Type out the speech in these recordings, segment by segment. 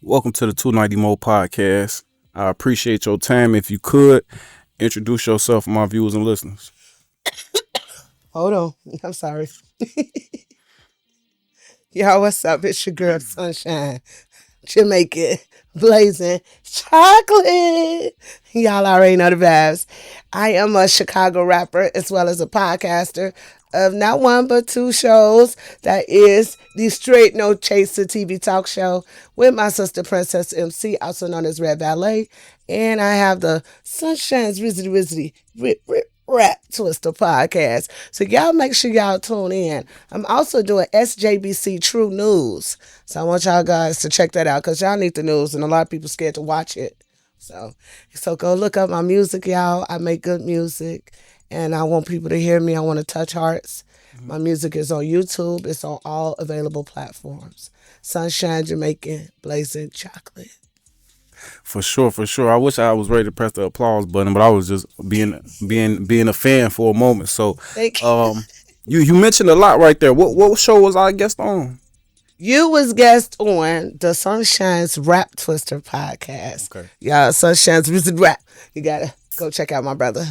Welcome to the 290 Mo podcast. I appreciate your time. If you could introduce yourself for my viewers and listeners. Hold on. I'm sorry. Y'all, what's up? It's your girl, Sunshine. Jamaican Blazin chocolate. Y'all already know the vibes. I am a Chicago rapper as well as a podcaster of not one but two shows. That is the Straight No Chaser TV talk show with my sister Princess MC, also known as Red Ballet. And I have the Sunshine's Wizzy Rap Twister podcast. So y'all make sure y'all tune in. I'm also doing SJBC True News. So I want y'all guys to check that out because y'all need the news and a lot of people scared to watch it. So go look up my music, y'all. I make good music and I want people to hear me. I want to touch hearts. My music is on YouTube. It's on all available platforms. Sunshine Jamaican Blazin chocolate. For sure. I wish I was ready to press the applause button, but I was just being a fan for a moment. So, Thank you. you mentioned a lot right there. What show was I guest on? You was guest on the Sunshine's Rap Twister podcast. Okay. Yeah, Sunshine's Wizard Rap. You gotta go check out my brother.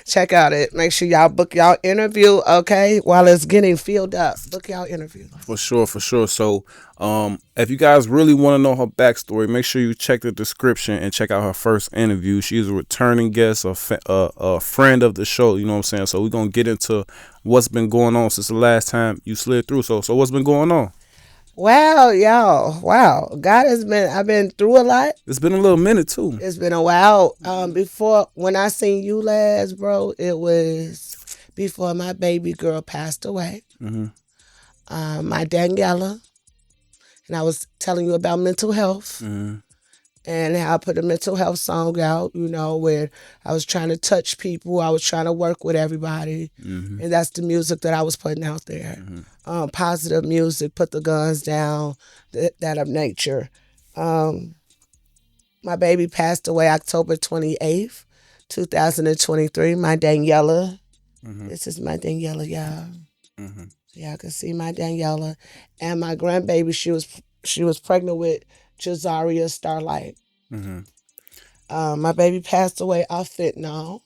Check out it. Make sure y'all book y'all interview, okay? While it's getting filled up. Book y'all interview. For sure. So, if you guys really want to know her backstory, make sure you check the description and check out her first interview. She's a returning guest, a friend of the show. You know what I'm saying? So we're gonna get into what's been going on since the last time you slid through. So what's been going on? Wow, y'all. Wow. I've been through a lot. It's been a little minute too. It's been a while. Before when I seen you last, bro, it was before my baby girl passed away. My Daniela. And I was telling you about mental health and how I put a mental health song out, where I was trying to touch people. I was trying to work with everybody. And that's the music that I was putting out there. Positive music, put the guns down, that of nature. My baby passed away October 28th, 2023. My Daniela. This is my Daniela, y'all. Y'all can see my Daniela. And my grandbaby, she was pregnant with Jazaria Starlight. My baby passed away off fentanyl.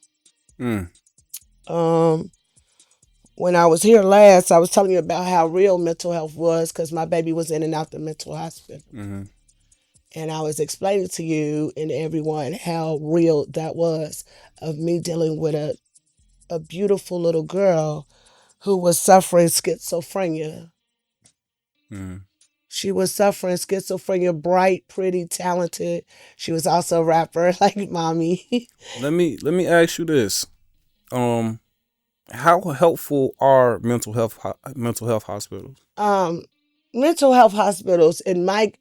When I was here last, I was telling you about how real mental health was because my baby was in and out the mental hospital. And I was explaining to you and everyone how real that was of me dealing with a beautiful little girl who was suffering schizophrenia. She was suffering schizophrenia, bright, pretty, talented. She was also a rapper like mommy. Let me ask you this. How helpful are mental health hospitals? Mental health hospitals, in my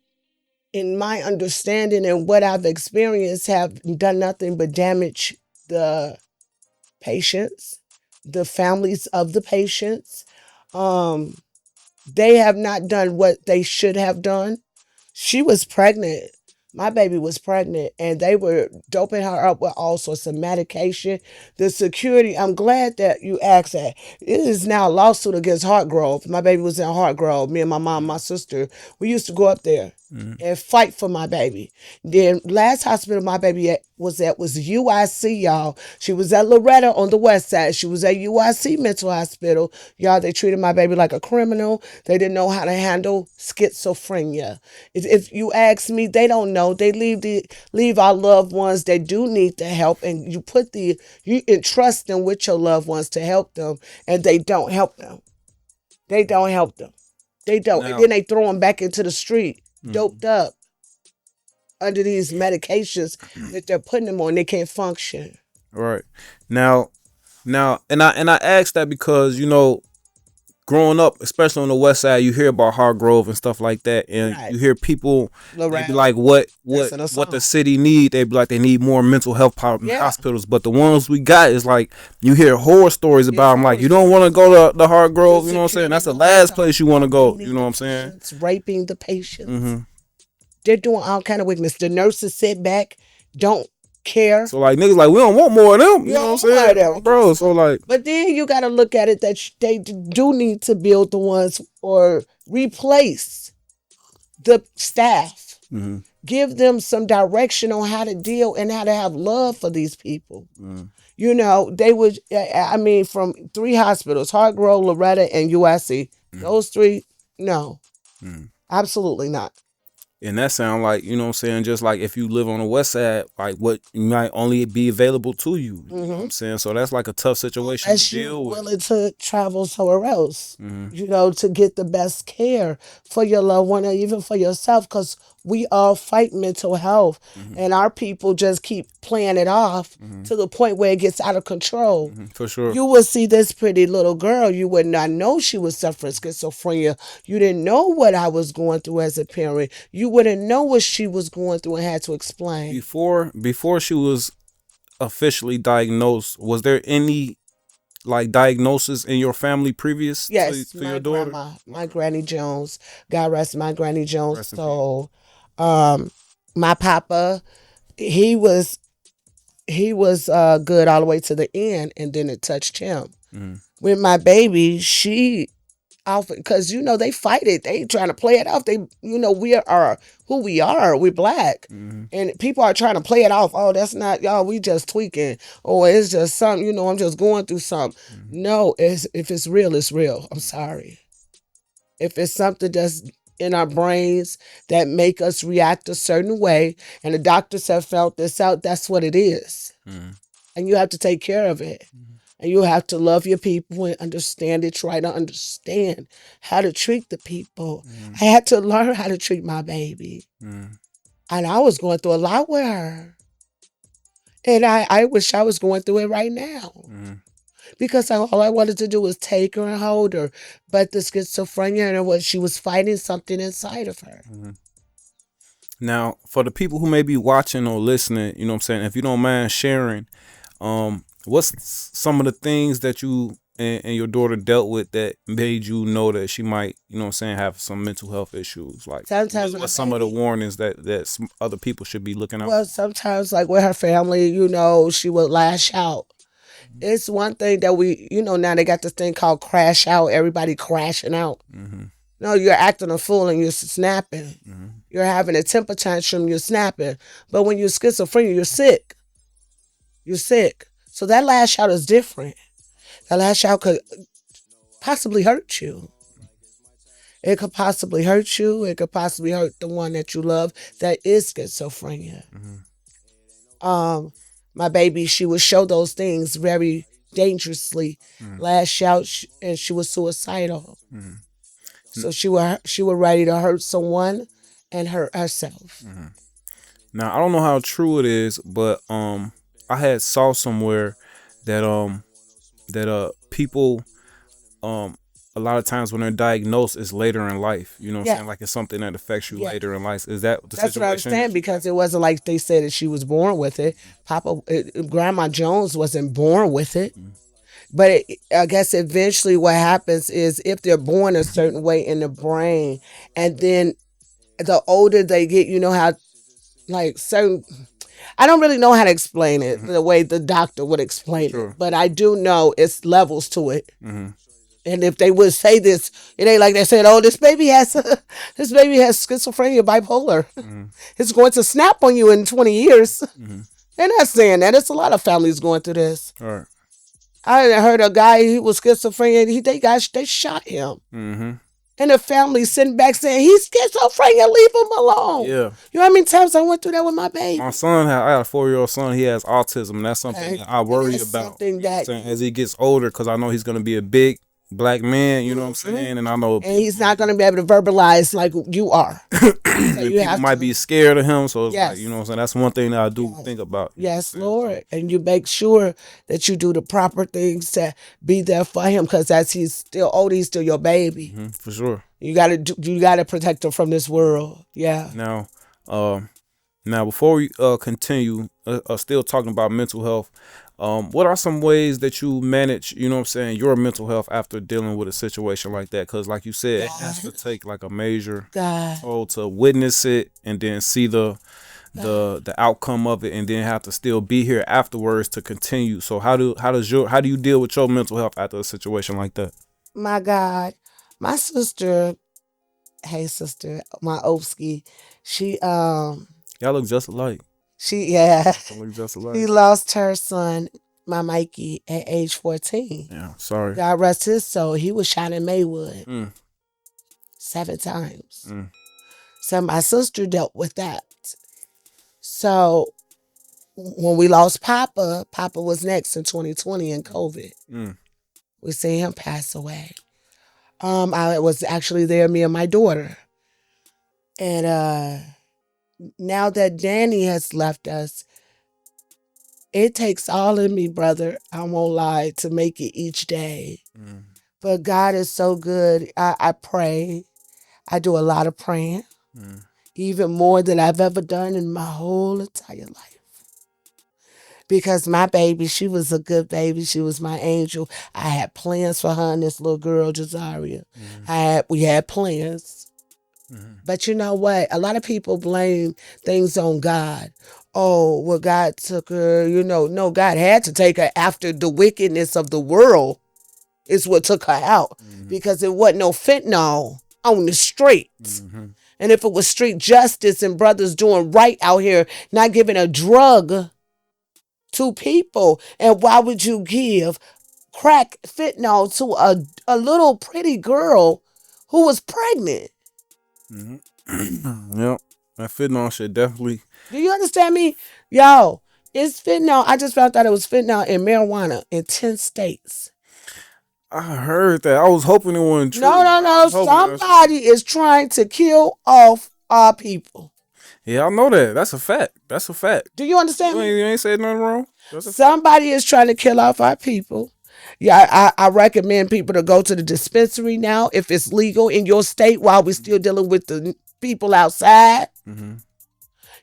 understanding and what I've experienced, have done nothing but damage the patients, the families of the patients. They have not done what they should have done. She was pregnant. My baby was pregnant, and they were doping her up with all sorts of medication. The security, I'm glad that you asked that. It is now a lawsuit against Hartgrove. My baby was in Hartgrove. Me and my mom, my sister, we used to go up there and fight for my baby. Then last hospital my baby was at was UIC, y'all. She was at Loretta on the west side. She was at UIC Mental Hospital. Y'all, they treated my baby like a criminal. They didn't know how to handle schizophrenia. If you ask me, they don't know. They leave our loved ones that do need the help, and you entrust them with your loved ones to help them, and they don't help them. They don't help them. They don't. Now, and then they throw them back into the street, doped up under these medications that they're putting them on. They can't function. right now, and I asked that because growing up, especially on the west side, you hear about Hargrove and stuff like that, and Right. you hear people they Loretta. be like, what That's in a what the song. city need? They be like, they need more mental health Yeah. hospitals, but the ones we got is like you hear horror stories about them. Like, horror you don't want to go to the Hargrove, The you know what I'm saying? security That's the don't last help. place you want to go. Beating You know what I'm the saying? patients, raping the patients. They're doing all kind of wickedness. The nurses sit back, don't care. So like niggas like, we don't want more of them. You know what I'm don't want more saying, of them. bro? So like, But then you got to look at it that they do need to build the ones or replace the staff Mm-hmm. Give them some direction on how to deal and how to have love for these people. You know, they would, I mean, from 3 hospitals, Hargrove, Loretta, and USC. Those three, no, Mm-hmm. absolutely not. And that sound like, you know what I'm saying, just like if you live on the west side, like what might only be available to you. You know what I'm saying? So that's like a tough situation to Unless you deal with. willing to travel somewhere else, Mm-hmm. you know, to get the best care for your loved one or even for yourself, because we all fight mental health, Mm-hmm. and our people just keep playing it off Mm-hmm. to the point where it gets out of control. Mm-hmm. For sure. You would see this pretty little girl, you would not know she was suffering schizophrenia. You didn't know what I was going through as a parent. You wouldn't know what she was going through and had to explain. Before she was officially diagnosed, was there any like diagnosis in your family previous Yes, to your my daughter? grandma, my Granny Jones, God rest my Granny Jones Rest in peace. soul. Um, my papa, he was good all the way to the end, and then it touched him. Mm-hmm. With my baby, she often, because you know they fight it, they trying to play it off. They, you know, we are who we are. We're black, Mm-hmm. and people are trying to play it off. Oh, that's not y'all. We just tweaking, or it's just something. You know, I'm just going through something. Mm-hmm. No, if it's real, it's real. I'm sorry. If it's something that's in our brains that make us react a certain way, and the doctors have felt this out, that's what it is. Mm-hmm. And you have to take care of it. And you have to love your people and understand it. Try to understand how to treat the people. Mm-hmm. I had to learn how to treat my baby. Mm-hmm. And I was going through a lot with her. And I wish I was going through it right now. Mm-hmm. Because all I wanted to do was take her and hold her. But the schizophrenia and what she was fighting something inside of her. Mm-hmm. Now, for the people who may be watching or listening, you know what I'm saying, if you don't mind sharing, what's some of the things that you and your daughter dealt with that made you know that she might, you know what I'm saying, have some mental health issues? Like, Sometimes my what's some of the baby, warnings that some other people should be looking out well, sometimes like with her family, you know, she would lash out. It's one thing that we, you know, now they got this thing called crash out. Everybody crashing out. for? Mm-hmm. No, you're acting a fool and you're snapping. Mm-hmm. You're having a temper tantrum, you're snapping. But when you're schizophrenic, you're sick. You're sick. So that lash out is different. That lash out could possibly hurt you. It could possibly hurt you. It could possibly hurt the one that you love that is schizophrenia. Mm-hmm. Um, my baby, she would show those things very dangerously, Mm-hmm. lash out, and she was suicidal. Mm-hmm. So she was ready to hurt someone and hurt herself. Mm-hmm. Now I don't know how true it is, but I had saw somewhere that people a lot of times when they're diagnosed is later in life. You know what I'm Yeah, saying? Like it's something that affects you yeah. later in life. Is that the That's what I was situation? saying, because it wasn't like they said that she was born with it. Grandma Jones wasn't born with it. But I guess eventually what happens is if they're born a certain way in the brain, and then the older they get, you know how like certain, I don't really know how to explain it Mm-hmm. the way the doctor would explain it, Sure. but I do know it's levels to it. Mm-hmm. And if they would say this, it ain't like they said, "Oh, this baby has this baby has schizophrenia, bipolar. Mm-hmm. It's going to snap on you in 20 years." Mm-hmm. They're not saying that. It's a lot of families going through this. All right. I heard a guy, he was schizophrenia. They shot him, Mm-hmm. and the family sitting back saying he's schizophrenia. Leave him alone. Yeah. You know how many times I went through that with my baby? My son, I got a 4-year-old son. He has autism. And that's something Okay. that I And worry that's about. something that, Saying as he gets older, because I know he's gonna be a big black man. You know what I'm saying? And I know and he's not going to be able to verbalize like you are. So you people have might to, be scared of him. So it's like, yes, you know what I'm saying? That's one thing that I do think about. You know what I'm yes, saying? Lord, and you make sure that you do the proper things to be there for him, because as he's still old, he's still your baby. Mm-hmm. For sure. You gotta protect him from this world. Yeah. Now, before we continue, still talking about mental health, what are some ways that you manage, you know what I'm saying, your mental health after dealing with a situation like that? Because like you said, it has to take like a major God. toll to witness it and then see the outcome of it, and then have to still be here afterwards to continue. So how do you deal with your mental health after a situation like that? My God. My sister, hey sister, my Opski, She Y'all look just alike. she yeah. Y'all look just He alike. lost her son, my Mikey, at age 14. Yeah, sorry. God rest his soul. He was shot in Maywood Mm, 7 times. mm, So my sister dealt with that. So when we lost Papa, Papa was next in 2020 in COVID. mm, We seen him pass away. I was actually there, me and my daughter. And now that Danny has left us, it takes all of me, brother. I won't lie, to make it each day. mm, But God is so good. I pray. I do a lot of praying, mm, even more than I've ever done in my whole entire life. Because my baby, she was a good baby. She was my angel. I had plans for her and this little girl, Jazaria. We had plans. mm, But you know what? A lot of people blame things on God. Oh, well, God took her. No, God had to take her after the wickedness of the world is what took her out. Because it wasn't no fentanyl on the streets. mm, And if it was street justice and brothers doing right out here, not giving a drug to people, and why would you give crack fentanyl to a little pretty girl who was pregnant? mm. Yep. That fentanyl shit definitely. Do you understand me? Yo, it's fentanyl. I just found out it was fentanyl in marijuana in 10 states. I heard that. I was hoping it wasn't true. No. Somebody is trying to kill off our people. Yeah, I know that. That's a fact. That's a fact. Do you understand me? You ain't said nothing wrong. That's a fact. Somebody is trying to kill off our people. Yeah, I recommend people to go to the dispensary now if it's legal in your state while we're still dealing with the people outside. Mm-hmm.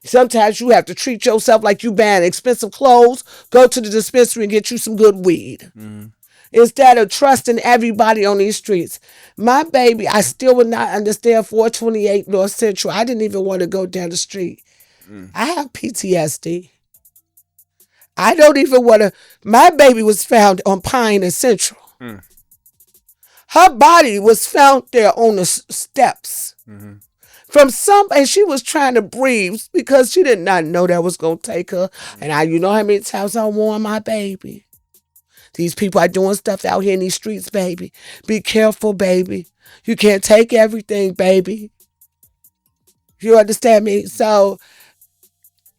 Sometimes you have to treat yourself like you buying expensive clothes. Go to the dispensary and get you some good weed. Mm-hmm. Instead of trusting everybody on these streets. My baby, I still would not understand 428 North Central. I didn't even want to go down the street. I have PTSD. I don't even want to. My baby was found on Pine and Central. Her body was found there on the steps. And she was trying to breathe because she did not know that was going to take her. And you know how many times I warned my baby. These people are doing stuff out here in these streets, baby. Be careful, baby. You can't take everything, baby. You understand me? So,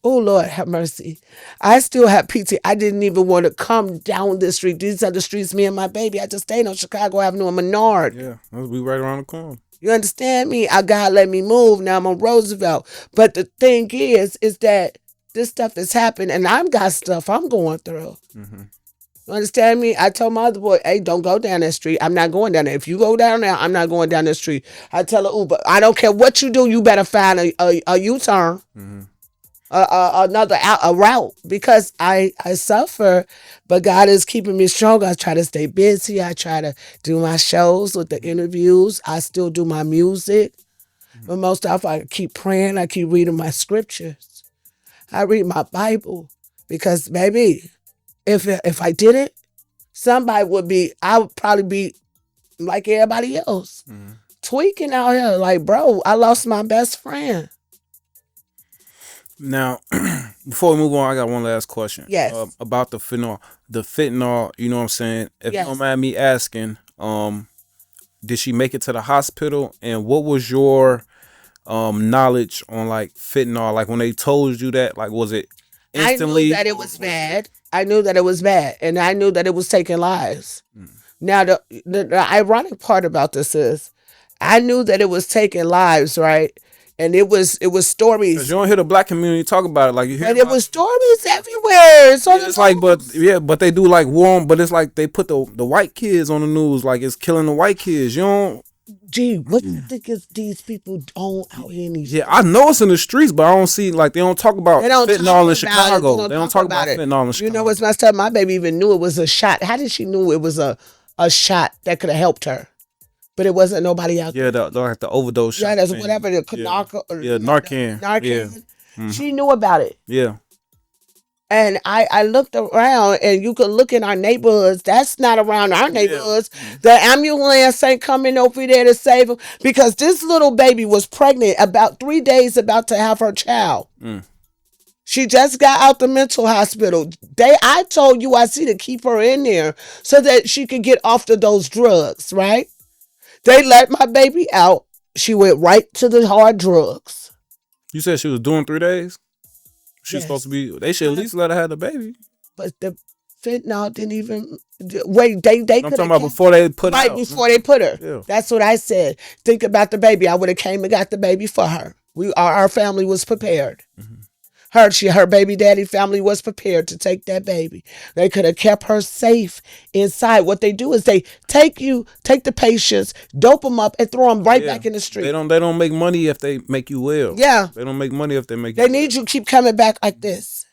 oh, Lord, have mercy. I still have PT. I didn't even want to come down this street. These are the streets, me and my baby. I just stayed on Chicago Avenue and Menard. Yeah, that'll be right around the corner. You understand me? God let me move. Now I'm on Roosevelt. But the thing is that this stuff is happening, and I've got stuff I'm going through. You understand me? I told my other boy, hey, don't go down that street. I'm not going down there. If you go down there, I'm not going down that street. I tell her Uber, I don't care what you do, you better find a U-turn, another a route, because I suffer, but God is keeping me strong. I try to stay busy. I try to do my shows with the interviews. I still do my music. But most of all, I keep praying. I keep reading my scriptures. I read my Bible because, baby, if I didn't, I would probably be like everybody else, tweaking out here. Like, bro, I lost my best friend. Now, before we move on, I got one last question. Yes. About the fentanyl. The fentanyl, you know what I'm saying? If Yes. you don't mind me asking, did she make it to the hospital? And what was your knowledge on like fentanyl? Like when they told you that, like was it instantly? I knew that it was bad. I knew that it was bad, and I knew that it was taking lives. Now, the ironic part about this is, I knew that it was taking lives, right? And it was stories. 'Cause you don't hear the black community talk about it, like you hear. But it was stories everywhere. It's like, but they do like warm, but it's like they put the white kids on the news, like it's killing the white kids. You don't. Gee, what do you think is these people on out here in these? Yeah, I know it's in the streets, but I don't see like they don't talk about fentanyl in Chicago. They don't talk about fentanyl in Chicago. You know what's messed up? My baby even knew it was a shot. How did she knew it was a shot that could have helped her? But it wasn't nobody out there. Yeah, the overdose shot. Yeah, that's whatever the Narcan. Narcan. Yeah. She knew about it. Yeah. And I looked around, and you could look in our neighborhoods. That's not around our neighborhoods. The ambulance ain't coming over there to save him because this little baby was pregnant about 3 days about to have her child. She just got out the mental hospital. I told UIC to keep her in there so that she could get off of those drugs, right? They let my baby out. She went right to the hard drugs. You said she was doing 3 days? She's Yes. supposed to be. They should at least let her have the baby. But the fentanyl didn't even wait. They I'm could talking about before they put her right out. before they put her. Yeah. That's what I said. Think about the baby. I would have came and got the baby for her. Our family was prepared. Her baby daddy family was prepared to take that baby. They could have kept her safe inside. What they do is they take the patients, dope them up, and throw them right back in the street. They don't make money if they make you ill. Yeah. They don't make money if they make you They need you to keep coming back like this.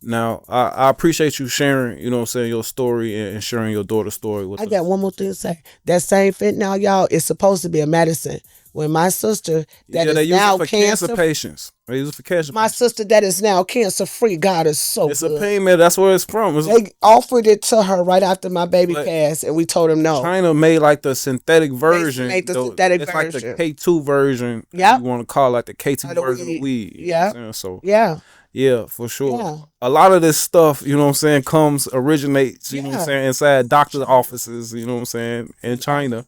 Now, I appreciate you sharing, you know what I'm saying, your story and sharing your daughter's story with I us. got one more thing to say. That same fentanyl, y'all, is supposed to be a medicine. When my sister They is use now it for cancer patients. They use it for cancer my patients. sister that is now cancer free, God is so It's good. a pain med. That's where it's from. They offered it to her right after my baby passed, and we told him no. China made like the synthetic version. made the synthetic it's version. like the K2 version. Yep. You want to call it like the K2 the version weed. of weed. You know Yeah. what I'm saying? So Yeah. yeah, for sure. Yeah. A lot of this stuff, you know what I'm saying, originates, you know what I'm Yeah. saying, inside doctor's offices, you know what I'm saying, in China.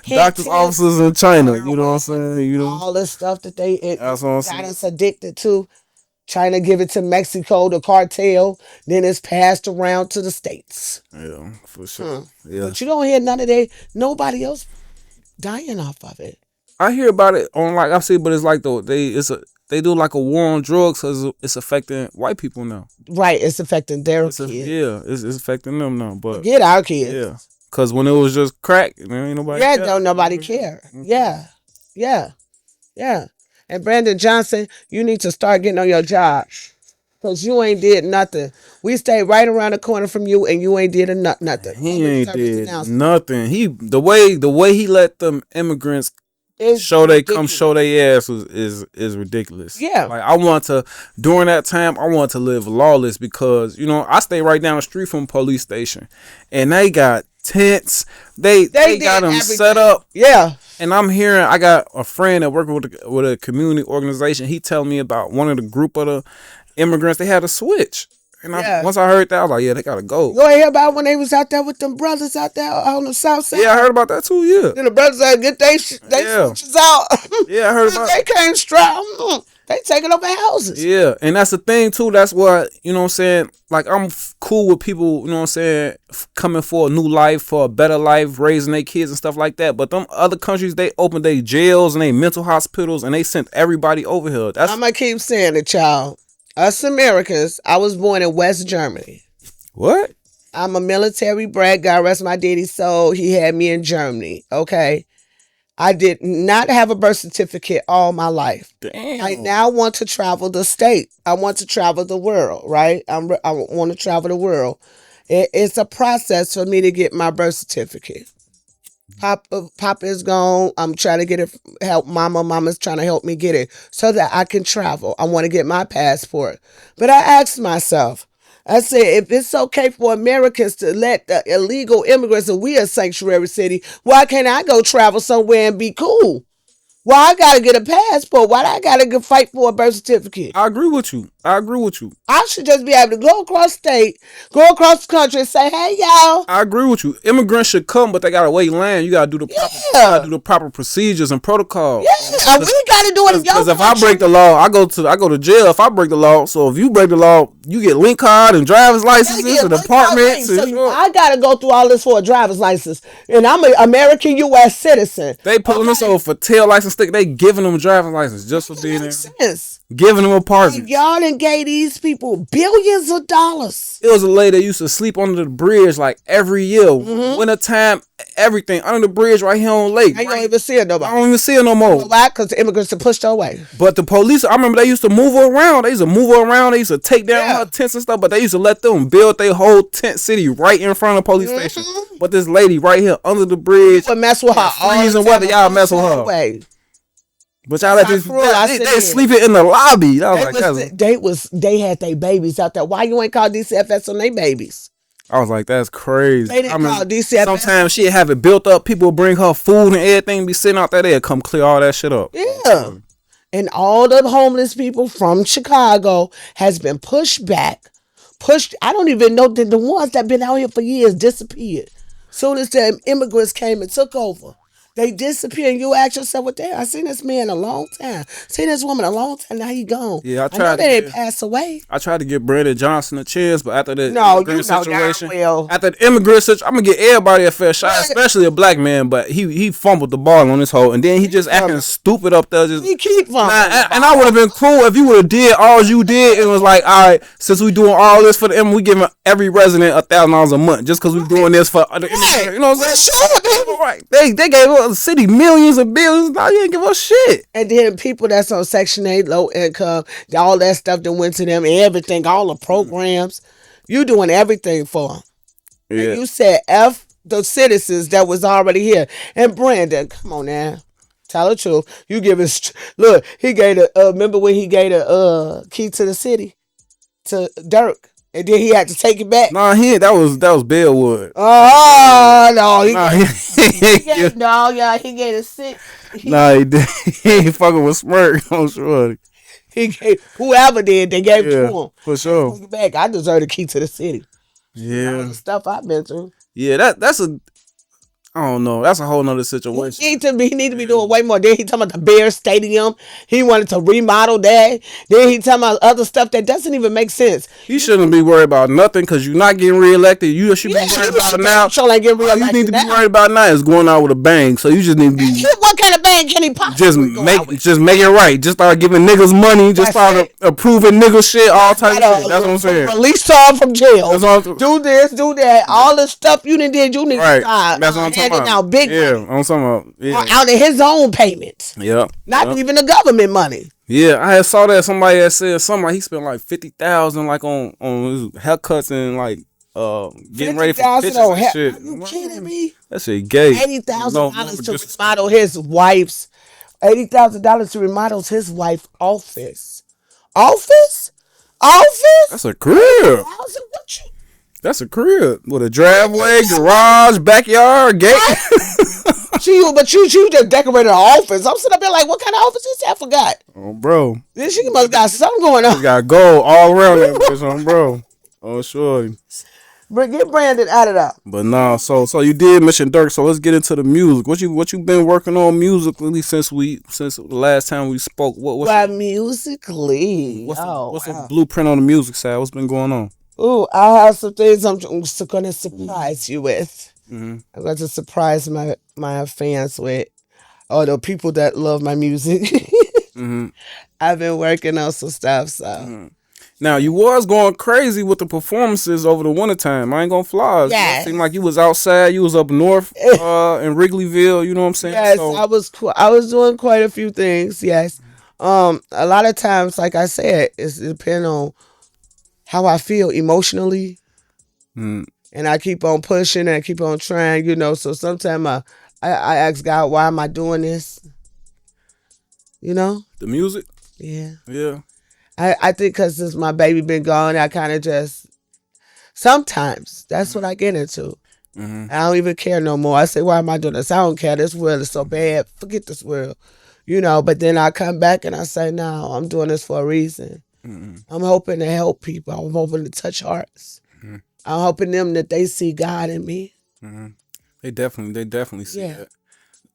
Doctor's Cancer, offices in China, you know what I'm saying? You know, all the stuff that that's what I'm got saying. us addicted to. Trying to give it to Mexico, the cartel, then it's passed around to the States. Yeah, for sure. Yeah. But you don't hear nobody else dying off of it. I hear about it on like I see, but it's like they do like a war on drugs because it's affecting white people now. Right, it's affecting their kids. It's affecting them now. But Get our kids. yeah, because when it was just crack, there ain't nobody. Yeah, care. don't nobody care. Yeah. And Brandon Johnson, you need to start getting on your job. Because you ain't did nothing. We stayed right around the corner from you, and you ain't did nothing. He ain't did nothing. The way he let them immigrants show their ass is ridiculous. Yeah. Like during that time I want to live lawless because, you know, I stay right down the street from a police station and they got tents. They got them set up. Yeah. And I'm hearing, I got a friend that working with a community organization. He telling me about one of the group of the immigrants. They had a switch. And once I heard that, I was like, yeah, they gotta go. You hear about when they was out there with them brothers out there on the south side? Yeah, I heard about that too, yeah. Then the brothers had to get they switches out. Yeah, I heard about They came strong. They taking over houses. Yeah, and that's the thing too. That's what, you know what I'm saying, like I'm cool with people, you know what I'm saying, coming for a new life, for a better life, raising their kids and stuff like that. But them other countries, they opened their jails and they mental hospitals and they sent everybody over here. I'm gonna keep saying it, child. Us Americans, I was born in West Germany. What? I'm a military brat. God rest my daddy's soul. He had me in Germany. Okay. I did not have a birth certificate all my life. Damn. I now want to travel the state. I want to travel the world, right? I want to travel the world. It's a process for me to get my birth certificate. Papa is gone. I'm trying to get it. Help Mama. Mama's trying to help me get it so that I can travel. I want to get my passport. But I asked myself, I said, if it's okay for Americans to let the illegal immigrants, and we a sanctuary city, why can't I go travel somewhere and be cool? Why I gotta get a passport? Why I gotta go fight for a birth certificate? I agree with you. I should just be able to go across state, go across the country and say, hey, y'all. I agree with you. Immigrants should come, but they gotta wait in line. You gotta do the proper procedures and protocols. Yeah, we gotta do it. Because if I break the law, I go to jail. If I break the law, so if you break the law, you get link card and driver's licenses and apartments. So I gotta go through all this for a driver's license, and I'm an American U.S. citizen. They pulling us over for tail license stick. They giving them a driver's license just for being there. Sense. Giving them apartments. Y'all done gave these people billions of dollars. It was a lady that used to sleep under the bridge like every year. Winter time, everything under the bridge right here on Lake. I don't even see it no more. I don't even see her no more. Why? Because the immigrants have pushed her away. But the police, I remember they used to move her around. They used to take down her tents and stuff, but they used to let them build their whole tent city right in front of the police station. But this lady right here under the bridge, But mess with her. freezing weather, y'all mess with her. Away. But y'all let How this cruel I they said. sleeping in the lobby. I They had their babies out there. Why you ain't called DCFS on their babies? I was like, that's crazy. They didn't call DCFS. Sometimes she'd have it built up. People bring her food and everything, be sitting out there. They'd come clear all that shit up. Yeah. And all the homeless people from Chicago has been pushed back. I don't even know that the ones that been out here for years disappeared. Soon as the immigrants came and took over, they disappeared. And you ask yourself, what the hell? I seen this man a long time. Seen this woman a long time. Now he gone. Yeah, I know they didn't pass away. I tried to get Brandon Johnson a chance, but after the immigrant situation, after the immigrant situation, I'm gonna get everybody a fair shot, especially a black man. But he fumbled the ball on this hole, and then he just acting stupid up there. Just he keep fumbling. And I would have been cool if you would have did all you did and was like, all right, since we doing all this for the immigrant, we giving every resident $1,000 a month just because we doing this for the immigrant. You know what I'm saying? Right. They gave the city millions and billions. Now you ain't give us shit. And then people that's on Section 8, low income, all that stuff that went to them, everything, all the programs. You doing everything for them. Yeah. And you said F the citizens that was already here. And Brandon, come on now. Tell the truth. You give us, look, he gave remember when he gave the key to the city to Dirk? And then he had to take it back. Nah, that was Bellwood. Oh no, he gave a six. Nah, he did. He ain't fucking with Smirk. I'm sure. He gave whoever did, they gave it to him. For sure. Take it back. I deserve the key to the city. Yeah. All the stuff I've been through. Yeah, that's I don't know. That's a whole nother situation. He need to be doing way more. Then he talking about the Bears Stadium. He wanted to remodel that. Then he talking about other stuff that doesn't even make sense. He shouldn't be worried about nothing because you're not getting reelected. You should be worried about it now. You need to be worried about now is going out with a bang. So you just need to be. What kind of bang can he possibly just make it right. Just start giving niggas money. Just start approving nigga shit. All types of shit. That's what I'm saying. Release Tom from jail. Do this, do that. All the stuff you did, you need to stop. That's what I'm talking about. Now big money. I'm talking about out of his own payments. Yeah. Not even the government money. Yeah, I had saw that somebody that said somebody he spent like $50,000 like on his haircuts and like getting ready for pictures and shit. Are you kidding me? That shit gay. $80,000 to remodel his wife's $80,000 to remodel his wife's office. Office? That's a crib. That's a crib with a driveway, garage, backyard, gate. But you just decorated an office. I'm sitting up there like, what kind of office is that? I forgot. Oh, bro. This she must got something going on. She got gold all around that bitch, bro. Oh, sure. Get Brandon out of that. But nah, so you did mention Dirk. So let's get into the music. What you been working on musically since the last time we spoke? Musically? What's the blueprint on the music side? What's been going on? Oh, I have some things I'm going to surprise you with. Mm-hmm. I'm going to surprise my fans with, or the people that love my music. Mm-hmm. I've been working on some stuff, so. Mm-hmm. Now, you was going crazy with the performances over the wintertime. I ain't gonna fly. Yes. It seemed like you was outside. You was up north in Wrigleyville. You know what I'm saying? Yes, so. I was doing quite a few things, yes. A lot of times, like I said, it depends on how I feel emotionally. Mm. And I keep on pushing and I keep on trying, So sometimes I ask God, why am I doing this? The music? Yeah. Yeah. I think because since my baby been gone, I kind of just, sometimes that's what I get into. Mm-hmm. I don't even care no more. I say, why am I doing this? I don't care. This world is so bad. Forget this world. But then I come back and I say, no, I'm doing this for a reason. Mm-hmm. I'm hoping to help people. I'm hoping to touch hearts. Mm-hmm. I'm hoping them that they see God in me. Mm-hmm. They definitely see that.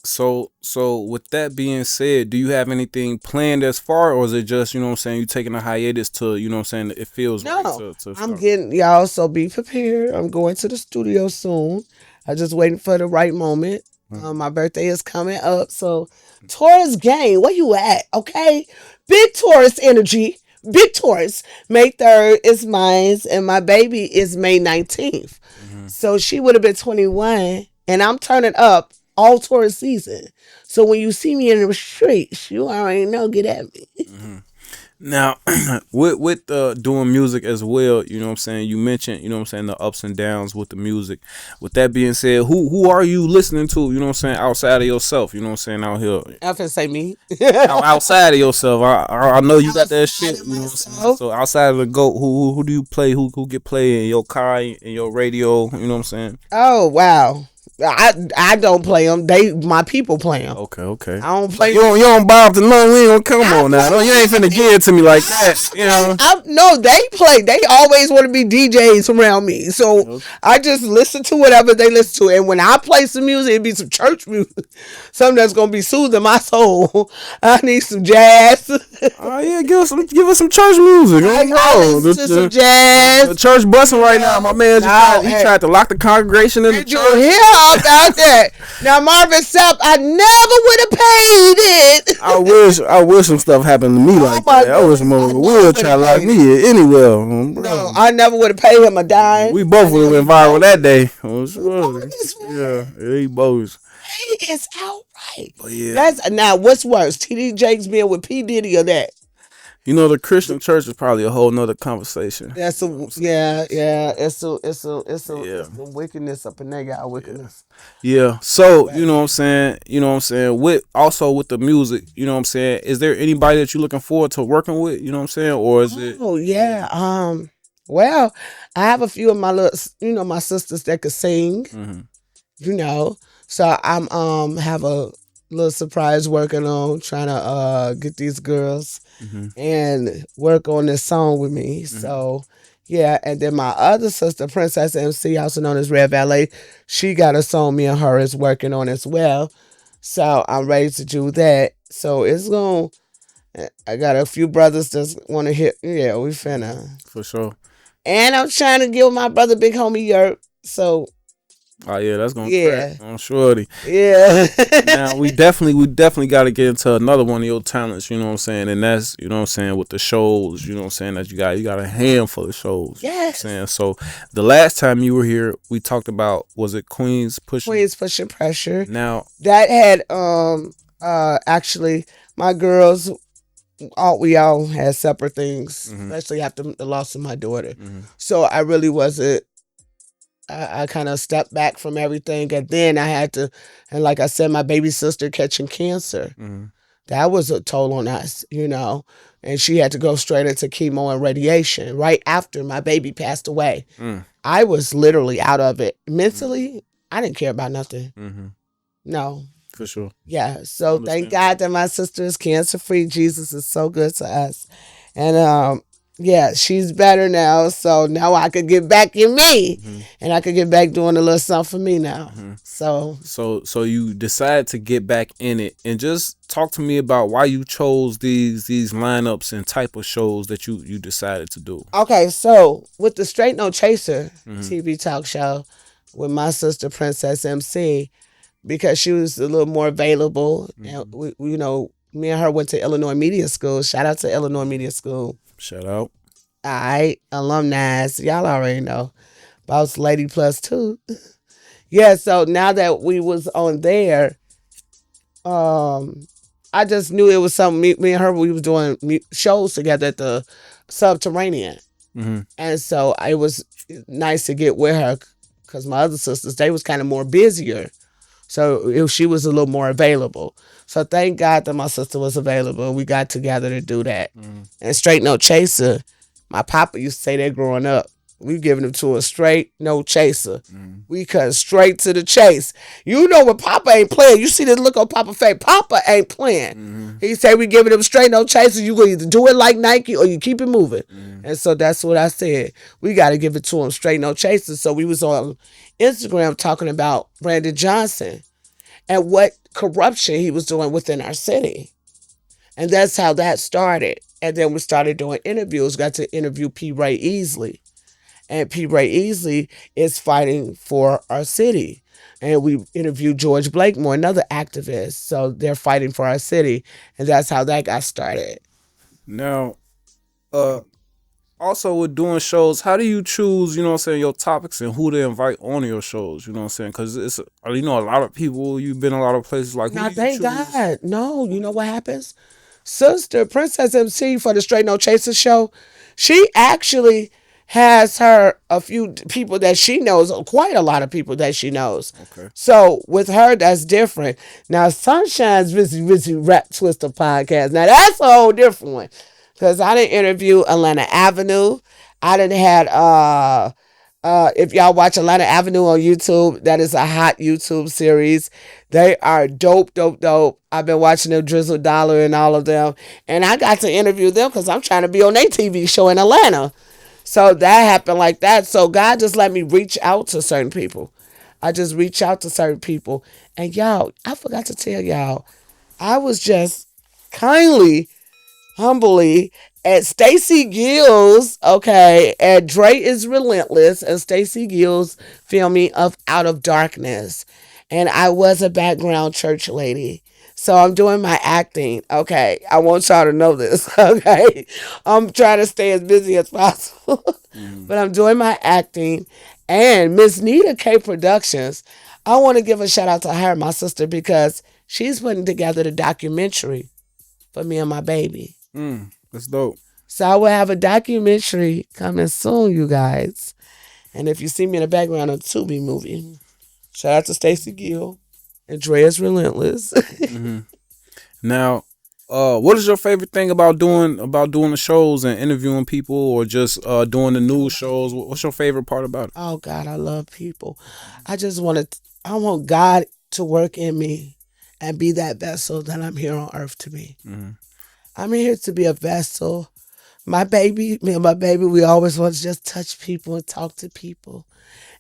So with that being said, do you have anything planned as far, or is it just, you taking a hiatus to, it feels no, right to I'm getting, y'all, so be prepared. I'm going to the studio soon. I'm just waiting for the right moment. Mm-hmm. My birthday is coming up. So Taurus gang, where you at? Okay. Big Taurus energy. Big Taurus. May 3rd is mine, and my baby is May 19th. Mm-hmm. So she would have been 21, and I'm turning up all Taurus season. So when you see me in the streets, you already know, get at me. Mm-hmm. Now, with doing music as well, you know what I'm saying. You mentioned, you know what I'm saying, the ups and downs with the music. With that being said, who are you listening to? You know what I'm saying, outside of yourself. You know what I'm saying, out here, I finna say me. outside of yourself. I know you got that Outside shit. of You know what I'm saying. myself. So outside of the goat, who do you play? Who get played in your car, in your radio? You know what I'm saying. Oh wow. I don't play them. They my people play them. Okay, okay. I don't So play. you don't buy up the none. We ain't gonna come I on now. play No, you ain't finna give it to me like that. You know. no, they play. They always want to be DJs around me. So I just listen to whatever they listen to. And when I play some music, it be some church music. Something that's gonna be soothing my soul. I need some jazz. Oh yeah, give us some church music. I Oh no, listen to some the jazz. church busting right now. My man just No, he hey, tried to lock the congregation in the did you church. hear about that? Now Marvin Sapp, I never would have paid it. I wish some stuff happened to me Oh like my that. I wish goodness, some I motherfucker never would would try have to lock paid it. me anywhere, No, bro. I never would have paid him a dime. We both I would have never went would viral have. that day. Oh, Marvin sure. is Yeah, right. he bogus. He is outright. But yeah, That's now what's worse, TD Jakes being with P Diddy or that? the Christian church is probably a whole nother conversation. That's You know what a I'm saying? yeah, yeah. Yeah. It's some wickedness up in there, y'all Yeah. wickedness. Yeah. So, But you know what I'm saying, with the music, you know what I'm saying, is there anybody that you're looking forward to working with, you know what I'm saying? Or is it oh yeah, well, I have a few of my little, my sisters that could sing, hmm you know. So I'm have a little surprise working on trying to get these girls hmm and work on this song with me. hmm So yeah, and then my other sister, Princess MC, also known as Red Valet, she got a song me and her is working on as well. So I'm ready to do that. So it's going I got a few brothers that want to hit. Yeah, we finna. For sure. And I'm trying to give my brother Big Homie Yerp. So Oh yeah, that's gonna crack yeah. on shorty. Yeah. Now we definitely got to get into another one of your talents, you know what I'm saying, and that's, you know what I'm saying, with the shows, you know what I'm saying, that you got a handful of shows, you know what I'm Yes. saying. So the last time you were here, we talked about, was it Queens pushing? Queens pushing pressure. Now, That had actually my girls all we all had separate things, hmm especially after the loss of my daughter. hmm So I really wasn't. I kind of stepped back from everything, and then I had to, and like I said, my baby sister catching cancer. hmm That was a toll on us. And she had to go straight into chemo and radiation right after my baby passed away. mm I was literally out of it mentally. I didn't care about nothing. hmm No, for sure, yeah. So thank understand. God that my sister is cancer free. Jesus is so good to us. And yeah, she's better now. So now I could get back in me. hmm And I could get back doing a little something for me now. hmm So So you decided to get back in it, and just talk to me about why you chose these lineups and type of shows that you decided to do. okay, so with the Straight No Chaser hmm TV talk show with my sister Princess MC, because she was a little more available, and hmm me and her went to Illinois Media School. Shout out to Illinois Media School. Shout out. All right, alumni. Y'all already know. Boss Lady Plus Two. Yeah, so now that we was on there, um, I just knew it was something. Me and her, we was doing shows together at the Subterranean, hmm and so it was nice to get with her because my other sisters they was kind of more busier. So she was a little more available. So thank God that my sister was available. We got together to do that. hmm And straight no chaser. My papa used to say that growing up. We giving them to a straight no chaser. hmm We cut straight to the chase. You know when Papa ain't playing. You see this look on Papa face. Papa ain't playing. hmm He say we giving them straight no chaser. You gonna either do it like Nike or you keep it moving. hmm And so that's what I said. We got to give it to him straight no chaser. So we was on Instagram talking about Brandon Johnson and what corruption he was doing within our city. And that's how that started. And then we started doing interviews, got to interview P. Ray Easley. And P. Ray Easley is fighting for our city. And we interviewed George Blakemore, another activist. So they're fighting for our city. And that's how that got started. Now, uh, also with doing shows, how do you choose, you know what I'm saying, your topics and who to invite on your shows, you know what I'm saying? Because it's, a lot of people, you've been a lot of places, like, who Now, do you thank choose? God. No, you know what happens? sister, Princess MC for the Straight No Chaser show, she actually has her a few people that she knows, quite a lot of people that she knows. Okay. So with her, that's different. Now Sunshine's Busy Rap Twister podcast. Now that's a whole different one. Cause I didn't interview Atlanta Avenue. I didn't had if y'all watch Atlanta Avenue on YouTube, that is a hot YouTube series. They are dope, dope, dope. I've been watching them, Drizzle Dollar and all of them. And I got to interview them because I'm trying to be on their TV show in Atlanta. So that happened like that. So God just let me reach out to certain people. I just reach out to certain people. And y'all, I forgot to tell y'all, I was just kindly humbly at Stacy Gill's, okay, at Dre is Relentless and Stacy Gill's filming of Out of Darkness. And I was a background church lady. So I'm doing my acting. Okay. I want y'all to know this. Okay. I'm trying to stay as busy as possible. Mm-hmm. But I'm doing my acting. And Miss Nita K Productions, I want to give a shout out to her, my sister, because she's putting together the documentary for me and my baby. That's dope. So I will have a documentary coming soon, you guys. And if you see me in the background of the Tubi movie, shout out to Stacey Gill and Drea's Relentless. Mm-hmm. Now, what is your favorite thing about doing the shows and interviewing people, or just doing the news shows? What's your favorite part about it? Oh God, I love people. I want God to work in me and be that vessel that I'm here on earth to be. Mm-hmm. I'm here to be a vessel. Me and my baby, we always want to just touch people and talk to people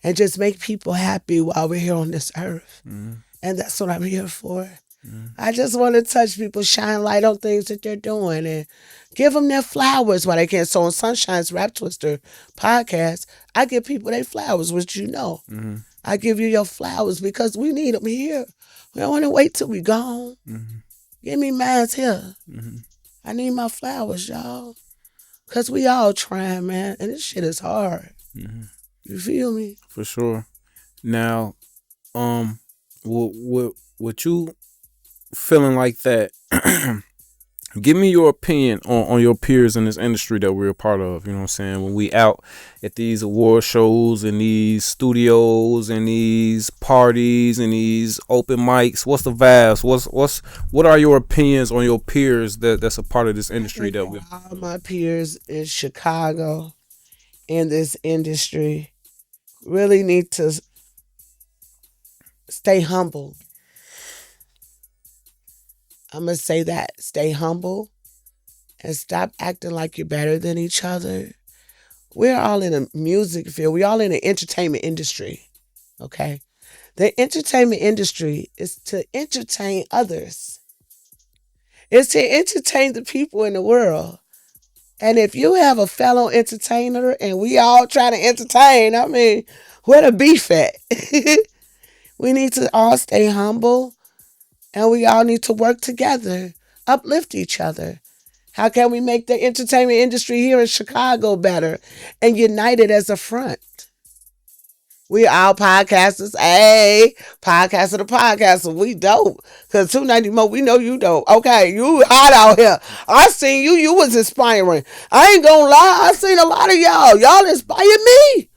and just make people happy while we're here on this earth. Mm-hmm. And that's what I'm here for. Mm-hmm. I just want to touch people, shine light on things that they're doing and give them their flowers while they can. So on Sunshine's Rap Twister podcast, I give people their flowers, which you know. Mm-hmm. I give you your flowers because we need them here. We don't want to wait till we gone. Mm-hmm. Give me mine here. Mm-hmm. I need my flowers, y'all. Because we all trying, man. And this shit is hard. Mm-hmm. You feel me? For sure. Now, what you feeling like that? Give me your opinion on your peers in this industry that we're a part of. You know what I'm saying? When we out at these award shows and these studios and these parties and these open mics, what's the vibes? What are your opinions on your peers that's a part of this industry that we? All my peers in Chicago in this industry really need to stay humble. I'm going to say that. Stay humble and stop acting like you're better than each other. We're all in a music field. We're all in the entertainment industry. Okay? The entertainment industry is to entertain others. It's to entertain the people in the world. And if you have a fellow entertainer and we all try to entertain, I mean, where the beef at? We need to all stay humble and we all need to work together, uplift each other. How can we make the entertainment industry here in Chicago better and united as a front? We all podcasters. Hey, podcaster to podcaster. We dope. Cause 290 more, we know you dope. Okay, you hot out here. I seen you. You was inspiring. I ain't gonna lie. I seen a lot of y'all. Y'all inspired me.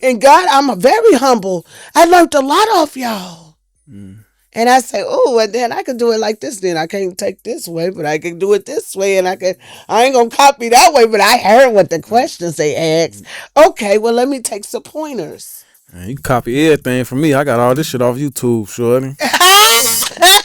And God, I'm very humble. I learned a lot off y'all. Mm. And I say, oh, and then I can do it like this. Then I can't take this way, but I can do it this way. And I ain't gonna copy that way. But I heard what the questions they asked. Okay, well, let me take some pointers. Man, you can copy everything from me. I got all this shit off YouTube, shorty.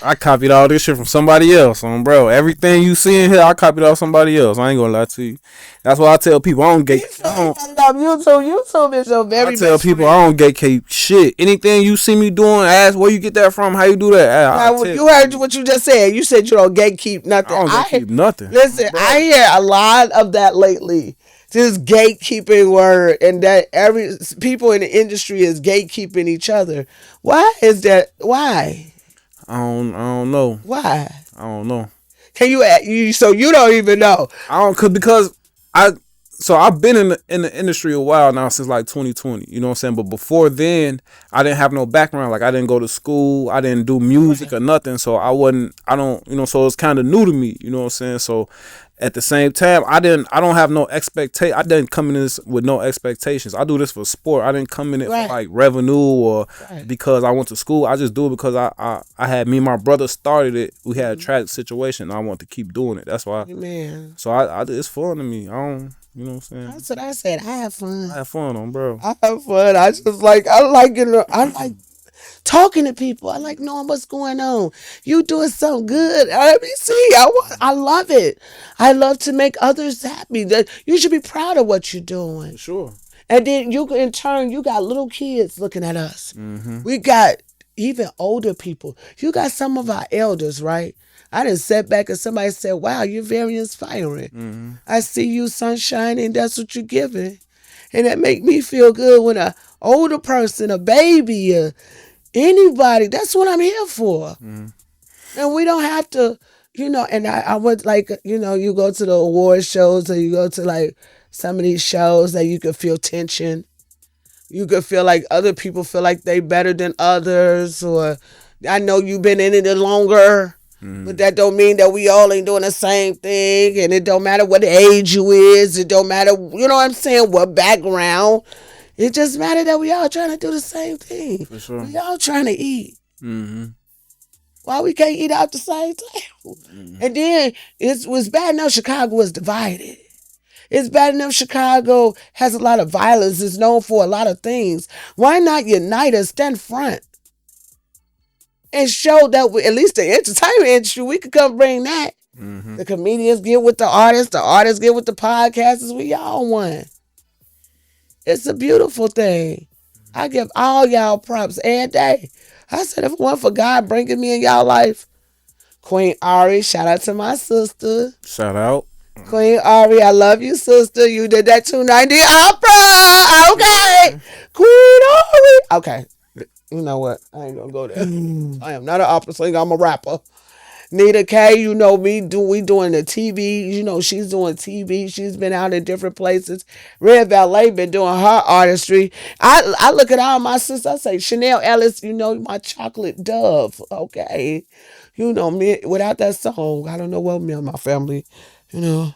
I copied all this shit from somebody else, bro. Everything you see in here, I copied off somebody else. I ain't gonna lie to you. That's why I tell people I don't YouTube is your very I tell people I don't gatekeep shit. Anything you see me doing, ask where you get that from, how you do that. Now, you heard what you just said. You said you don't gatekeep nothing. I don't gatekeep nothing. Listen, bro. I hear a lot of that lately. This gatekeeping word, and that every people in the industry is gatekeeping each other. Why is that? Why? I don't know. Why? I don't know. Can you so you don't even know? I don't because So I've been in the industry a while now, since like 2020. You know what I'm saying? But before then, I didn't have no background. Like I didn't go to school. I didn't do music Right. or nothing. So I wasn't. I don't. So it's kind of new to me. You know what I'm saying? So at the same time, I didn't. I don't have no expectation. I didn't come in this with no expectations. I do this for sport. I didn't come in it for Right. like revenue or Right. because I went to school. I just do it because I had me and my brother started it. We had a Mhm. tragic situation. And I want to keep doing it. That's why. Amen. So I it's fun to me. I don't. You know what I'm saying? That's what I said. I have fun. I have fun on, bro. I have fun. I just like I like I like talking to people. I like knowing what's going on. You doing something good. Let me see. I love it. I love to make others happy. That you should be proud of what you're doing. For sure. And then you in turn you got little kids looking at us. Mm-hmm. We got even older people. You got some of our elders, right? I didn't sit back and somebody said, "Wow, you're very inspiring. Mm-hmm. I see you sunshine, and that's what you're giving." And that make me feel good when a older person, a baby, anybody, that's what I'm here for. Mm-hmm. And we don't have to, and I would like, you go to the award shows or you go to like some of these shows that you could feel tension. You could feel like other people feel like they better than others, or I know you've been in it longer, but that don't mean that we all ain't doing the same thing. And it don't matter what age you is. It don't matter, you know what I'm saying, what background. It just matter that we all trying to do the same thing. For sure. We all trying to eat. Mm-hmm. Why we can't eat out the same table? Mm-hmm. And then it was bad enough Chicago was divided. It's bad enough Chicago has a lot of violence, is known for a lot of things. Why not unite us, stand front, and show that at least the entertainment industry, we could come bring that. Mm-hmm. The comedians get with the artists get with the podcasters. We all one. It's a beautiful thing. I give all y'all props every day. I said, if it weren't for God bringing me in y'all life, Queen Ari, shout out to my sister. Shout out. Queen Ari, I love you, sister. You did that 290 opera. Okay. Queen Ari. Okay. You know what? I ain't gonna go there. I am not an opera singer. I'm a rapper. Nita K, you know me. We doing the TV. You know she's doing TV. She's been out in different places. Red Ballet been doing her artistry. I look at all my sisters. I say Chanel Ellis. You know my chocolate dove. Okay, you know me. Without that song, I don't know what me and my family. You know,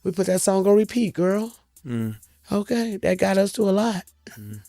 we put that song on repeat, girl. Mm. Okay, that got us to a lot. Mm.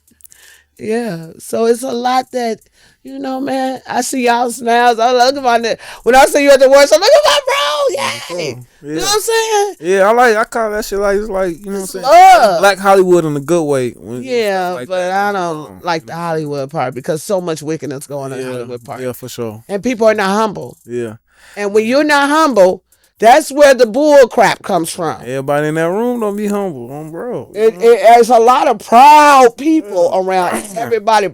Yeah, so it's a lot that, man. I see y'all smiles. I look at my neck. When I see you at the worst, I'm like, my bro, yay. Yeah. You know what I'm saying? Yeah, I call that shit like, it's like, you know what I'm It's saying? love. Black Hollywood in a good way. When Yeah, stuff like but that I goes don't on. like the Hollywood part because so much wickedness going on in the Yeah, Hollywood part. yeah, for sure. And people are not humble. Yeah. And when you're not humble, that's where the bull crap comes from. Everybody in that room don't be humble, bro. There's a lot of proud people around everybody.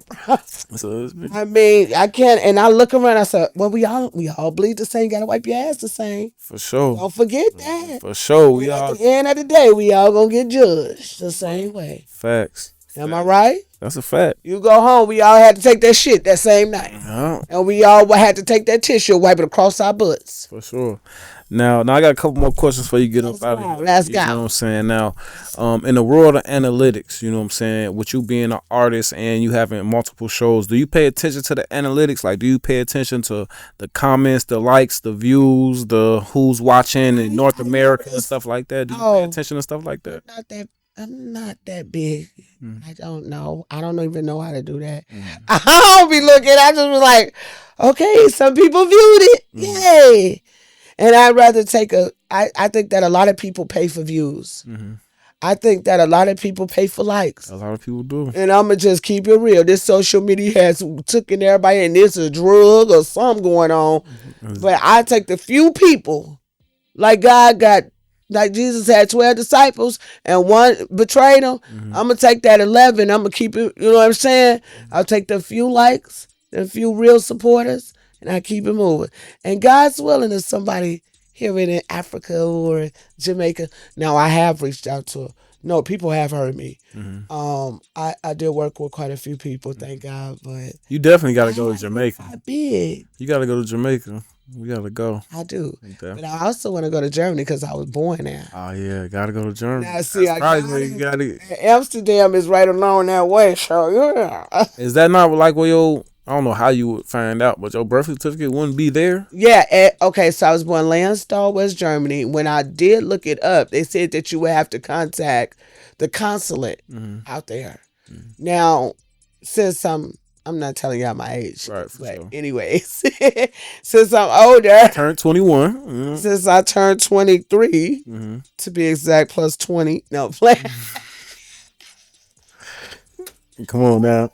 So I mean, I can't, and I look around. I said, "Well, we all bleed the same. Gotta wipe your ass the same. for sure. Don't forget that." For sure. We And at all the end of the day, we all gonna get judged the same way. facts. Am I right? That's a fact. You go home, we all had to take that shit that same night, Yeah, and we all had to take that tissue, wipe it across our butts. for sure. Now I got a couple more questions before you get up out of here. Let's You go. know what I'm saying? Now, in the world of analytics, you know what I'm saying, with you being an artist and you having multiple shows, do you pay attention to the analytics? Like, do you pay attention to the comments, the likes, the views, the who's watching in North America and stuff like that? Do you pay Oh. attention to stuff like that? I'm not that big. I don't know. I don't even know how to do that. Mhm. I don't be looking. I just was like, okay, some people viewed it. Yay. And I'd rather I think that a lot of people pay for views. Mm-hmm. I think that a lot of people pay for likes. A lot of people do. And I'ma just keep it real. This social media has taken everybody, and this a drug or something going on. But I take the few people, like Jesus had 12 disciples and one betrayed him. I'm going to take that 11. I'm going to keep it, you know what I'm saying? I'll take the few likes, the few real supporters, and I keep it moving. And God's willing, if somebody here in Africa or Jamaica, now I have reached out to, no, people have heard me. I did work with quite a few people, thank God, but You definitely got to go to Jamaica. not big. You got to go to Jamaica. We gotta go. I do. Okay. But I also want to go to Germany because I was born there. Oh yeah, gotta go to Germany. Now, see, That's I probably got where you it. gotta. Amsterdam is right along that way, so yeah. Is that not like where your? I don't know how you would find out, but your birth certificate wouldn't be there. Yeah, okay, so I was born Landstuhl, West Germany. When I did look it up, they said that you would have to contact the consulate Mm-hmm. out there. Mm-hmm. Now, since I'm not telling y'all my age, Right, for but sure. anyways, since I'm older, Turned 21. Mm-hmm. since I turned 23 Mm-hmm. to be exact, plus 20. No, play. Come on now.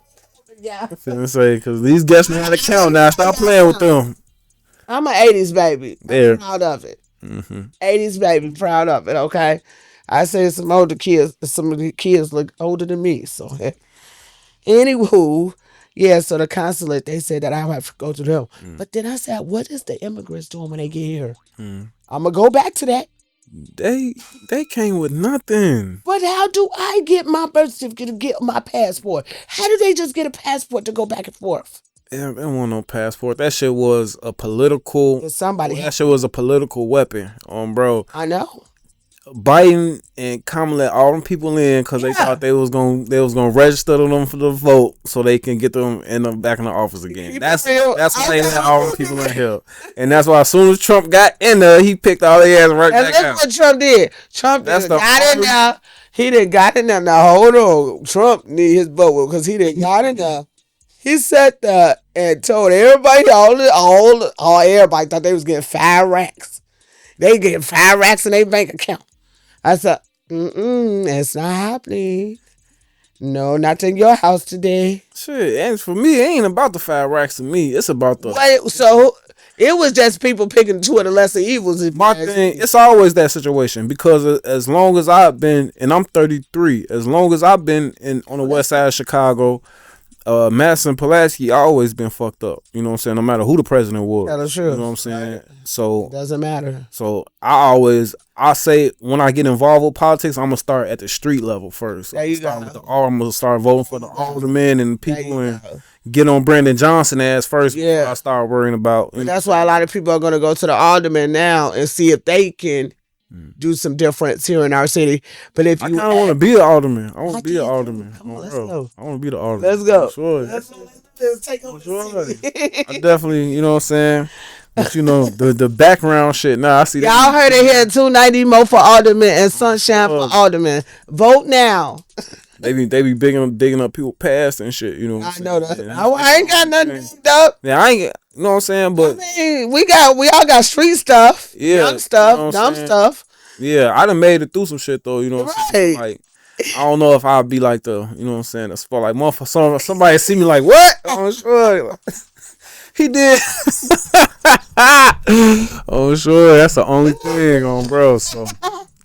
Yeah. I'm finna say, because these guests know how to count now. Stop playing with them. I'm an 80s baby. There. I'm proud of it. Mm-hmm. 80s baby, proud of it, okay? I say some older kids, some of the kids look older than me. So, anywho, yeah, so the consulate, they said that I have to go to them. But then I said, what is the immigrants doing when they get here? Mm. I'm going to go back to that. They came with nothing. But how do I get my birth certificate to get my passport? How do they just get a passport to go back and forth? They don't want no passport. That shit was a political. If somebody That shit was a political weapon, bro. I know. Biden and Kamala all them people in because they thought they was gonna register them for the vote so they can get them back in the office again. That's why they let all them people in here, and that's why as soon as Trump got in there, he picked all their ass right And back look out. what Trump did. Trump got in there. He didn't got in there. Now hold on. Trump need his vote because he didn't got in there. He sat there and told everybody, all everybody thought they was getting 5 racks. They getting 5 racks in their bank account. I said, it's not happening. No, not in your house today. Shit, and for me, it ain't about the 5 racks to me. It's about the. Wait, so it was just people picking 2 of the lesser evils. My thing, it's always that situation because as long as I've been, and I'm 33, as long as I've been on the west side of Chicago, Madison Pulaski always been fucked up. You know what I'm saying? No matter who the president was. That's true. You know what I'm saying? So doesn't matter. So I say when I get involved with politics, I'm gonna start at the street level first. There you go. I'm gonna start voting for the aldermen and people and get on Brandon Johnson ass first before I start worrying about. That's why a lot of people are gonna go to the aldermen now and see if they can do some difference here in our city. But if I you kind of want to be an alderman. I want to be an alderman. Come on, let's go. I want to be the alderman. Let's go. Sure. Let's take over the city. I definitely, you know what I'm saying? But you know, the background shit. Nah, I see that. Y'all heard it here. 290 more for alderman and sunshine for alderman. Vote now. They be digging up people past and shit. You know. I know that. I ain't got nothing up. Yeah, I ain't. You know what I'm saying? But I mean, we all got street stuff, young stuff, you know dumb stuff. Yeah, I done made it through some shit though. You know what I'm saying? Right. Like, I don't know if I'll be like the, you know what I'm saying, the spot like motherfucker. Somebody see me like what? I'm sure. He did. Oh, sure. That's the only thing bro. So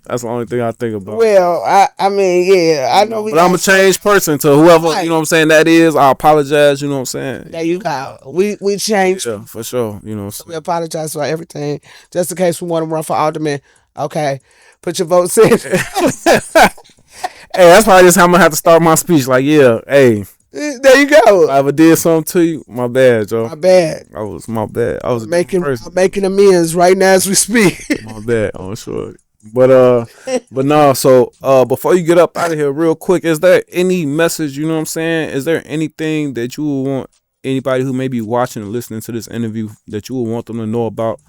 that's the only thing I think about. Well, I mean, yeah, I know. But I'm a changed person to whoever, you know what I'm saying, that is. I apologize, you know what I'm saying. There you go. We changed. Yeah, for sure. You know what I'm saying. We apologize for everything. Just in case we want to run for alderman. Okay. Put your votes in. Hey, that's probably just how I'm gonna have to start my speech. Like, yeah, hey. There you go. If I ever did something to you, my bad, Joe. My bad. My bad. I was I'm making amends right now as we speak. My bad, I'm sure. But no, so before you get up out of here real quick, is there any message, you know what I'm saying? Is there anything that you would want anybody who may be watching and listening to this interview that you would want them to know about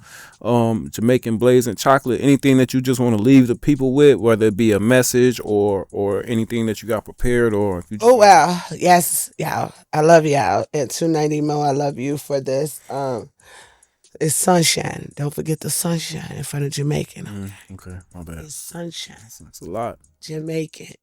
Jamaican Blazin chocolate? Anything that you just want to leave the people with, whether it be a message or anything that you got prepared or if you just wow. Yes, y'all. I love y'all. And 290 Mo, I love you for this. It's sunshine. Don't forget the sunshine in front of Jamaican. Okay, my bad. It's sunshine. That's a lot. Jamaican.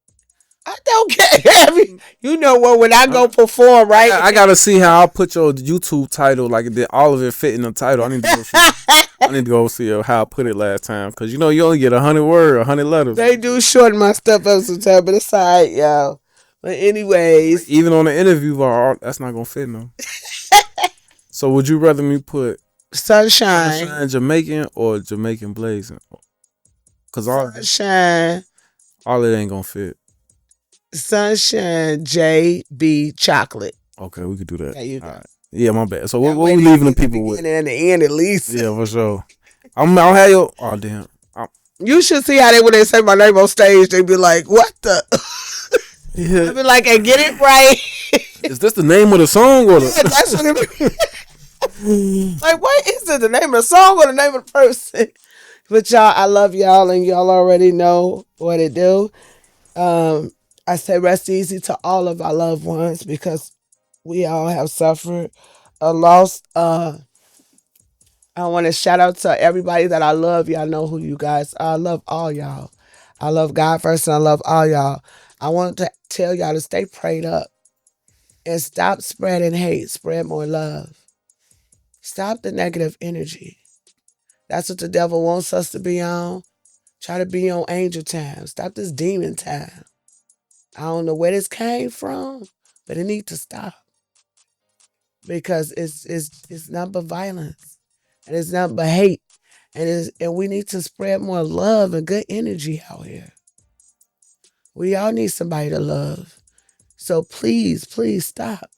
I don't care. You know what? When I go perform, right? I gotta see how I put your YouTube title, like did all of it fit in the title. I need to go see how I put it last time, cause you know you only get 100 words, 100 letters. They do shorten my stuff up sometimes, but it's alright, y'all. But anyways, even on the interview bar, that's not gonna fit no. So would you rather me put sunshine Jamaican or Jamaican Blazin? Cause sunshine, all it ain't gonna fit. Sunshine JB chocolate. Okay, we could do that. There you go. All right. Yeah, my bad. So That what way we they leaving the get the people with? beginning and the end at least. Yeah, for sure. I'll have your. Oh damn. You should see how they when they say my name on stage, they be like, "What the?" Yeah. I be like, "And get it right." Is this the name of the song or Yeah, that's what it be. the? Like, what is it? The name of the song or the name of the person? But y'all, I love y'all, and y'all already know what it do. Um, I say rest easy to all of our loved ones because we all have suffered a loss. I want to shout out to everybody that I love. Y'all know who you guys are. I love all y'all. I love God first, and I love all y'all. I want to tell y'all to stay prayed up and stop spreading hate. Spread more love. Stop the negative energy. That's what the devil wants us to be on. Try to be on angel time. Stop this demon time. I don't know where this came from, but it needs to stop because it's not but violence and it's not but hate and we need to spread more love and good energy out here. We all need somebody to love. So please, please stop.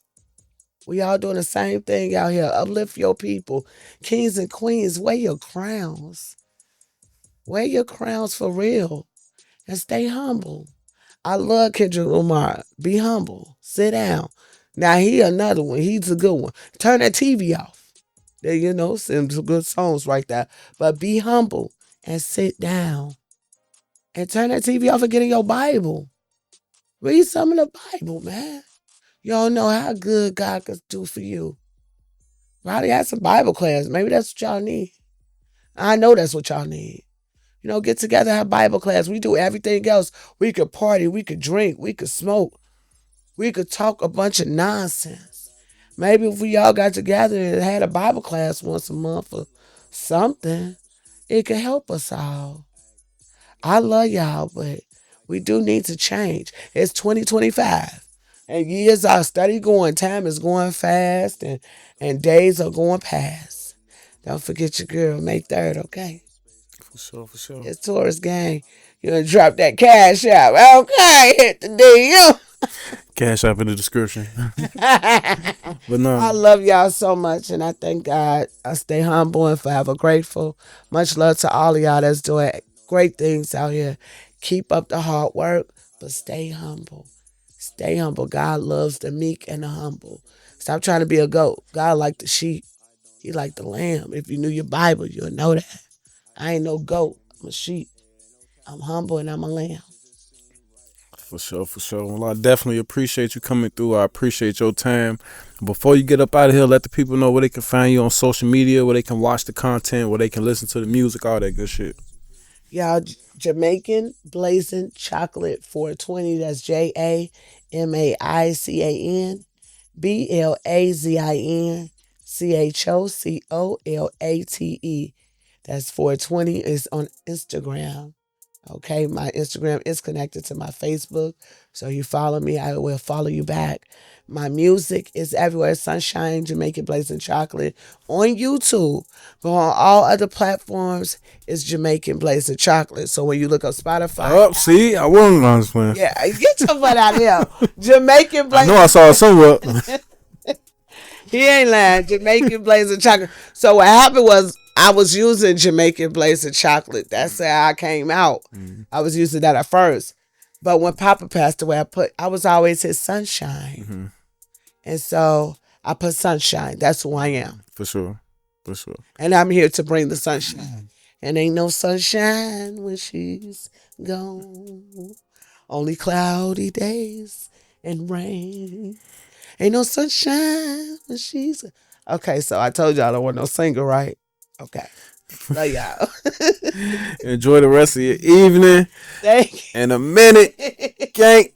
We all doing the same thing out here. Uplift your people. Kings and queens, wear your crowns. Wear your crowns for real. And stay humble. I love Kendrick Lamar. Be humble. Sit down. Now he another one. He's a good one. Turn that TV off. There, some good songs right there. But be humble and sit down. And turn that TV off and get in your Bible. Read some of the Bible, man. You don't know how good God could do for you. Probably have some Bible class. Maybe that's what y'all need. I know that's what y'all need. Get together, have Bible class. We do everything else. We could party, we could drink, we could smoke, we could talk a bunch of nonsense. Maybe if we all got together and had a Bible class once a month or something, it could help us all. I love y'all, but we do need to change. It's 2025. And years are steady going. Time is going fast and days are going past. Don't forget your girl, May 3rd, okay? For sure, for sure. It's tourist gang. You gonna drop that cash out. Okay, hit the DM. Cash app in the description. But no, I love y'all so much, and I thank God. I stay humble and forever grateful. Much love to all of y'all that's doing great things out here. Keep up the hard work, but stay humble. Stay humble. God loves the meek and the humble. Stop trying to be a goat. God like the sheep. He like the lamb. If you knew your Bible, you'll know that. I ain't no goat. I'm a sheep. I'm humble and I'm a lamb. for sure, for sure. Well, I definitely appreciate you coming through. I appreciate your time. Before you get up out of here, let the people know where they can find you on social media, where they can watch the content, where they can listen to the music, all that good shit. Y'all, Jamaican Blazin Chocolate 420. That's JAMAICAN BLAZINCHOCOLATE. That's 420. It's on Instagram. Okay, my Instagram is connected to my Facebook. So you follow me, I will follow you back. My music is everywhere. Sunshine, Jamaican Blazing Chocolate on YouTube. But on all other platforms, it's Jamaican Blazing Chocolate. So when you look up Spotify, Oh, see, I wasn't honest, yeah, get your butt out of here. Jamaican I know Blazing. I saw it somewhere. He ain't lying. Jamaican Blazing Chocolate. So what happened was I was using Jamaican Blazing Chocolate. That's how I came out. I was using that at first. But when Papa passed away, I was always his sunshine. And so I put sunshine. That's who I am. For sure, for sure. And I'm here to bring the sunshine. And ain't no sunshine when she's gone. Only cloudy days and rain. Ain't no sunshine when she's. Okay, so I told y'all I don't want no singer, right? Okay. Love y'all. Enjoy the rest of your evening. Thank In a minute, you. gang.